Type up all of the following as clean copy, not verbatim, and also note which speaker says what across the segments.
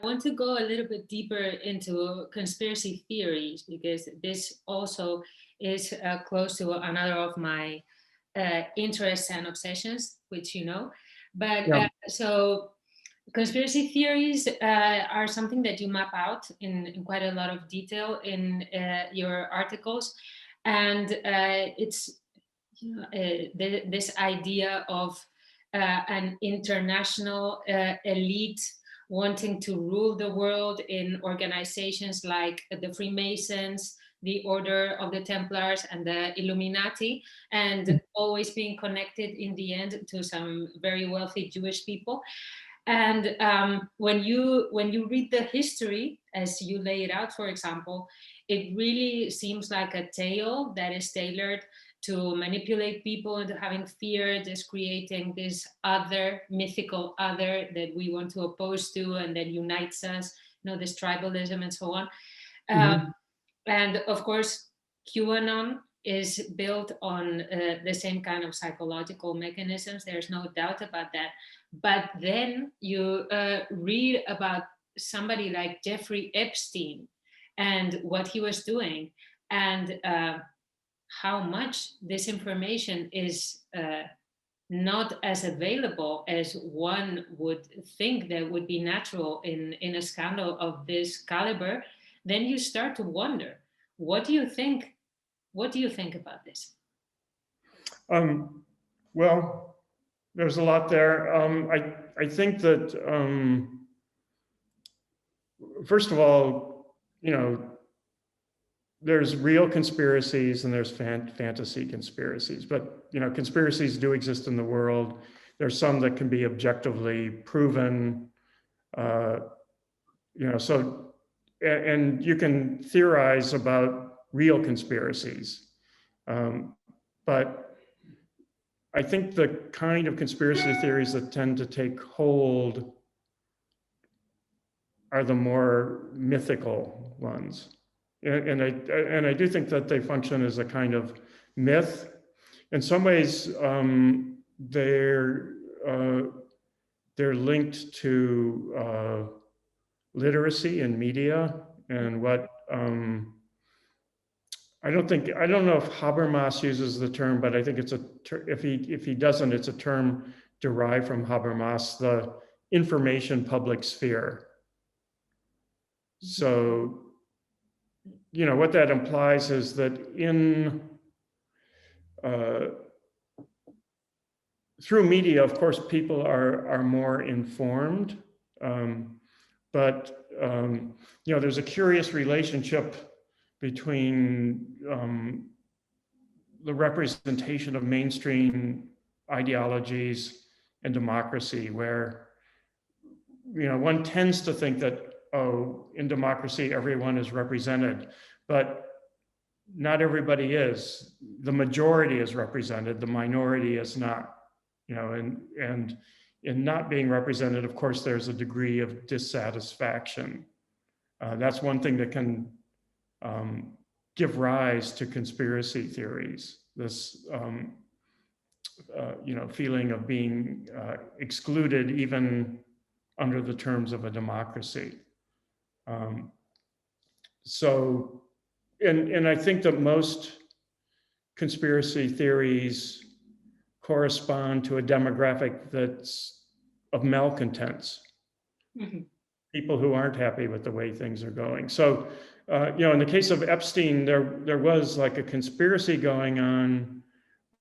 Speaker 1: I want to go a little bit deeper into conspiracy theories because this also is close to another of my interests and obsessions, which you know. But
Speaker 2: Yeah.
Speaker 1: so conspiracy theories are something that you map out in quite a lot of detail in your articles, and it's this idea of an international elite wanting to rule the world in organizations like the Freemasons, the Order of the Templars, and the Illuminati, and always being connected in the end to some very wealthy Jewish people. And when you read the history as you lay it out, for example, it really seems like a tale that is tailored to manipulate people into having fear, just creating this other mythical other that we want to oppose to and that unites us, this tribalism and so on. Uh,
Speaker 2: Mhm.
Speaker 1: and of course, QAnon is built on the same kind of psychological mechanisms. There's no doubt about that. But then you read about somebody like Jeffrey Epstein and what he was doing, and how much this information is not as available as one would think that would be natural in a scandal of this caliber. Then you start to wonder, what do you think? What do you think about this?
Speaker 2: Um, well, there's a lot there. I think that first of all, there's real conspiracies and there's fantasy conspiracies, but conspiracies do exist in the world. There's some that can be objectively proven. Uh, so and you can theorize about real conspiracies, but I think the kind of conspiracy theories that tend to take hold are the more mythical ones. And I do think that they function as a kind of myth. In some ways, uh, they're linked to literacy and media and what I don't know if Habermas uses the term, but I think it's if he doesn't, it's a term derived from Habermas, the information public sphere. So, what that implies is that uh, through media, of course, people are more informed, but there's a curious relationship between the representation of mainstream ideologies and democracy, where one tends to think that, in democracy everyone is represented, but not everybody is. The majority is represented, the minority is not. And in not being represented, of course, there's a degree of dissatisfaction. That's one thing that can give rise to conspiracy theories. This feeling of being excluded even under the terms of a democracy. So, and I think that most conspiracy theories correspond to a demographic that's of malcontents, people who aren't happy with the way things are going. So, in the case of Epstein, there was like a conspiracy going on,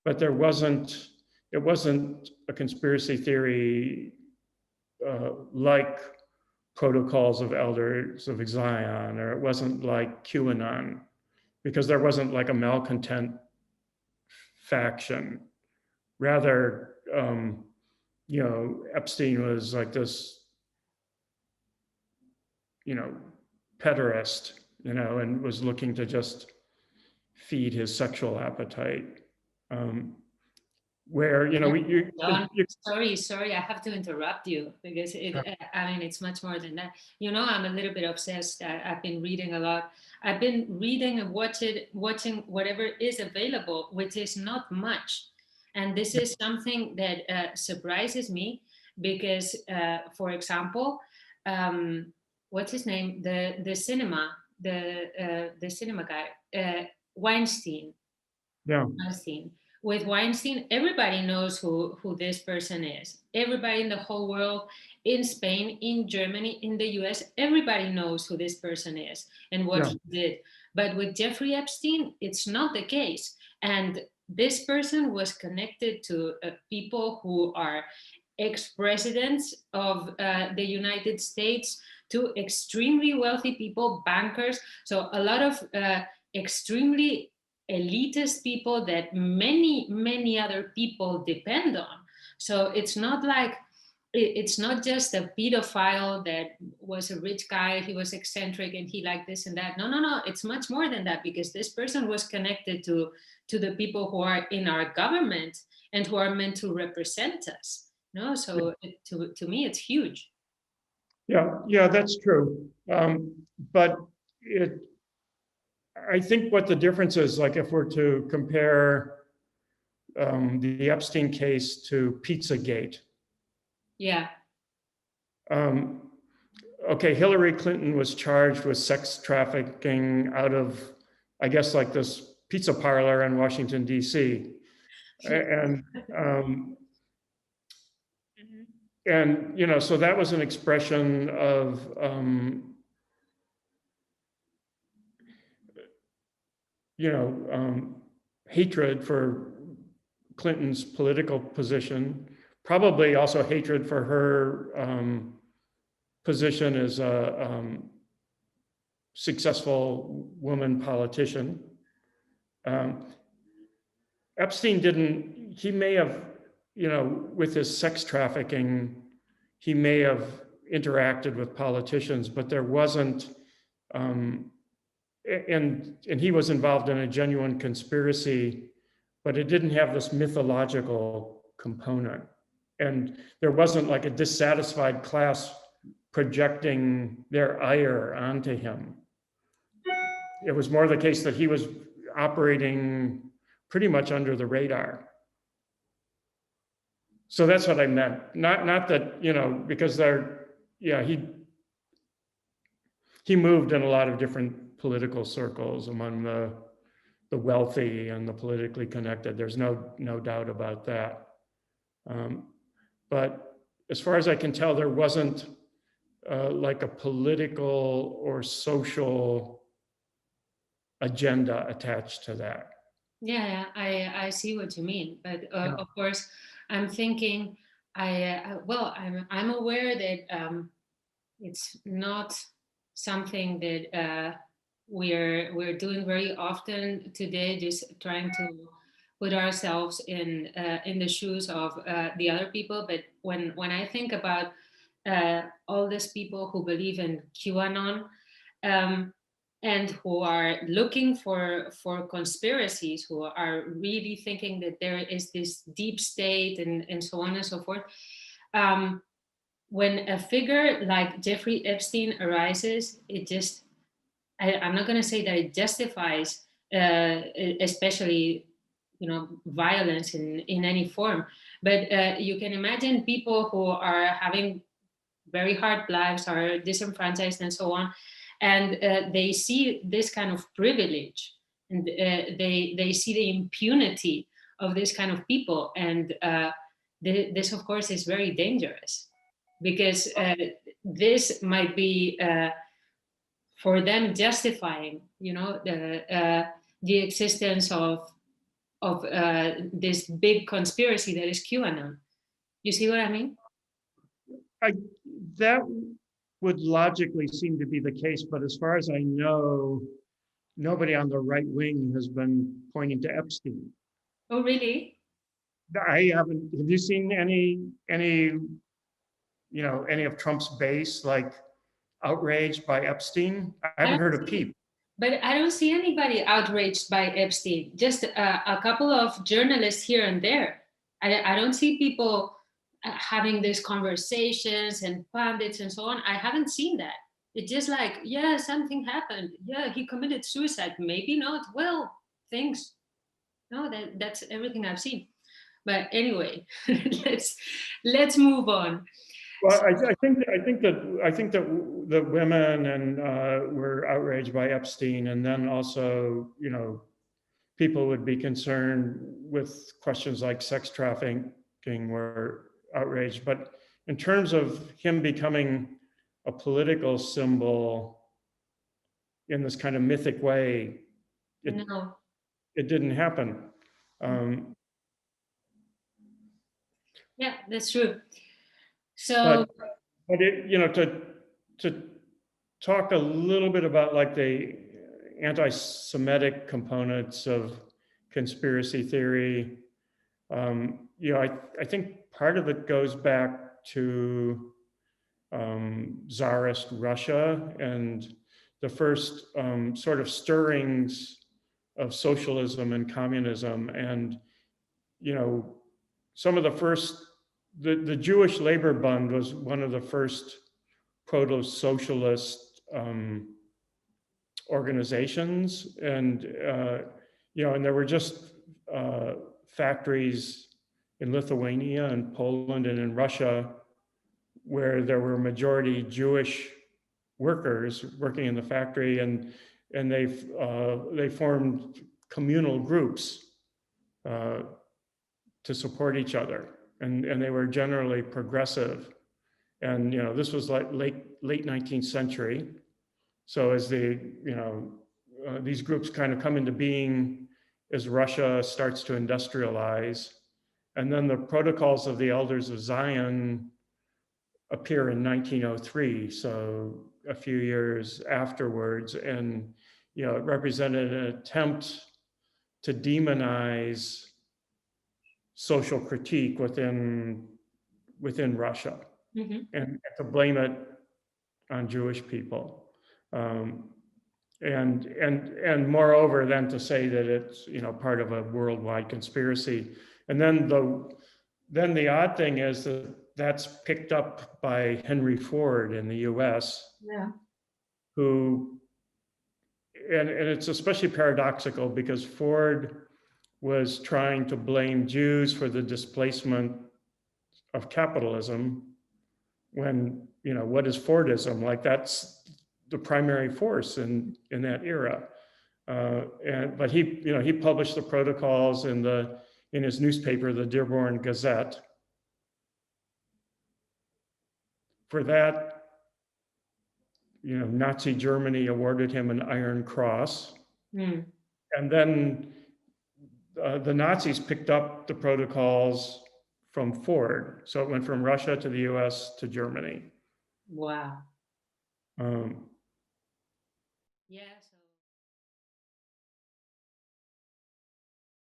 Speaker 2: but it wasn't a conspiracy theory like Protocols of Elders of Zion, or it wasn't like QAnon, because there wasn't like a malcontent faction. Rather, Epstein was like this, pederast, and was looking to just feed his sexual appetite. Where
Speaker 1: sorry, I have to interrupt you because it's much more than that. I'm a little bit obsessed. I've been reading a lot. I've been reading and watching whatever is available, which is not much. And this is something that surprises me because, for example, what's his name? The cinema guy, Weinstein.
Speaker 2: Yeah,
Speaker 1: Weinstein. With Weinstein, everybody knows who this person is. Everybody in the whole world, in Spain, in Germany, in the US, everybody knows who this person is and what
Speaker 2: yeah,
Speaker 1: he did. But with Jeffrey Epstein, it's not the case. And this person was connected to people who are ex-presidents of the United States, to extremely wealthy people, bankers. So a lot of extremely elitist people that many other people depend on. So it's not like it's not just a pedophile that was a rich guy, he was eccentric and he liked this and that. No, it's much more than that, because this person was connected to the people who are in our government and who are meant to represent us. No, so to me it's huge.
Speaker 2: yeah, that's true. But it, I think what the difference is, like if we're to compare the Epstein case to Pizzagate.
Speaker 1: Yeah.
Speaker 2: Um, okay, Hillary Clinton was charged with sex trafficking out of, I guess, like this pizza parlor in Washington, D.C. And um, and you know, so that was an expression of you know, hatred for Clinton's political position, probably also hatred for her position as a successful woman politician. Um, Epstein didn't, he may have, you know, with his sex trafficking, he may have interacted with politicians, but there wasn't, um, and he was involved in a genuine conspiracy, but it didn't have this mythological component. And there wasn't like a dissatisfied class projecting their ire onto him. It was more the case that he was operating pretty much under the radar. So that's what I meant. Not that, you know, because they're, yeah, he moved in a lot of different political circles among the wealthy and the politically connected. There's no doubt about that. But as far as I can tell, there wasn't like a political or social agenda attached to that.
Speaker 1: Yeah, I see what you mean, but
Speaker 2: Yeah.
Speaker 1: of course, I'm thinking, well, I'm aware that it's not something that we're doing very often today, just trying to put ourselves in the shoes of the other people. But when I think about all these people who believe in QAnon, um, and who are looking for conspiracies, who are really thinking that there is this deep state and so on and so forth. Um, when a figure like Jeffrey Epstein arises, it just, I'm not going to say that it justifies, especially, violence in any form, but you can imagine people who are having very hard lives, are disenfranchised and so on, and they see this kind of privilege, and they see the impunity of this kind of people, and this of course is very dangerous, because this might be for them justifying, the existence of this big conspiracy that is QAnon. You see what I mean?
Speaker 2: I, that would logically seem to be the case, but as far as I know, nobody on the right wing has been pointing to Epstein.
Speaker 1: Oh, really?
Speaker 2: I haven't. Have you seen any any of Trump's base like outraged by Epstein? I
Speaker 1: I
Speaker 2: haven't
Speaker 1: don't
Speaker 2: heard a
Speaker 1: see
Speaker 2: peep.
Speaker 1: But I don't see anybody outraged by Epstein. Just a couple of journalists here and there. I don't see people having these conversations and pundits and so on. I haven't seen that. It's just like, yeah, something happened. Yeah, he committed suicide. Maybe not. Well, things. No, that's everything I've seen. But anyway, let's move on.
Speaker 2: Well, I think that the women and were outraged by Epstein, and then also, you know, people would be concerned with questions like sex trafficking were outraged. But in terms of him becoming a political symbol in this kind of mythic way, it
Speaker 1: No.
Speaker 2: it didn't happen. Um,
Speaker 1: Yeah, that's true. So,
Speaker 2: but but it, you know, to talk a little bit about like the anti-Semitic components of conspiracy theory. You know, I think part of it goes back to Tsarist Russia and the first sort of stirrings of socialism and communism. And, you know, some of the first, the Jewish Labor Bund was one of the first proto-socialist organizations. And, you know, and there were just factories in Lithuania and Poland and in Russia where there were majority Jewish workers working in the factory, and they formed communal groups uh, to support each other, and they were generally progressive. And you know, this was like late 19th century. So as these groups kind of come into being as Russia starts to industrialize, and then the Protocols of the Elders of Zion appear in 1903, so a few years afterwards, and you know, it represented an attempt to demonize social critique within Russia, and to blame it on Jewish people. And moreover, then to say that it's, you know, part of a worldwide conspiracy. And then the odd thing is that that's picked up by Henry Ford in the US,
Speaker 1: yeah.
Speaker 2: who, and it's especially paradoxical because Ford was trying to blame Jews for the displacement of capitalism when, you know, what is Fordism? Like that's the primary force in that era. But he, you know, he published the protocols in his newspaper, the Dearborn Gazette. For that, you know, Nazi Germany awarded him an Iron Cross.
Speaker 1: Mm.
Speaker 2: And then the Nazis picked up the protocols from Ford. So it went from Russia to the US to Germany.
Speaker 1: Wow.
Speaker 2: Um,
Speaker 1: Yeah. So.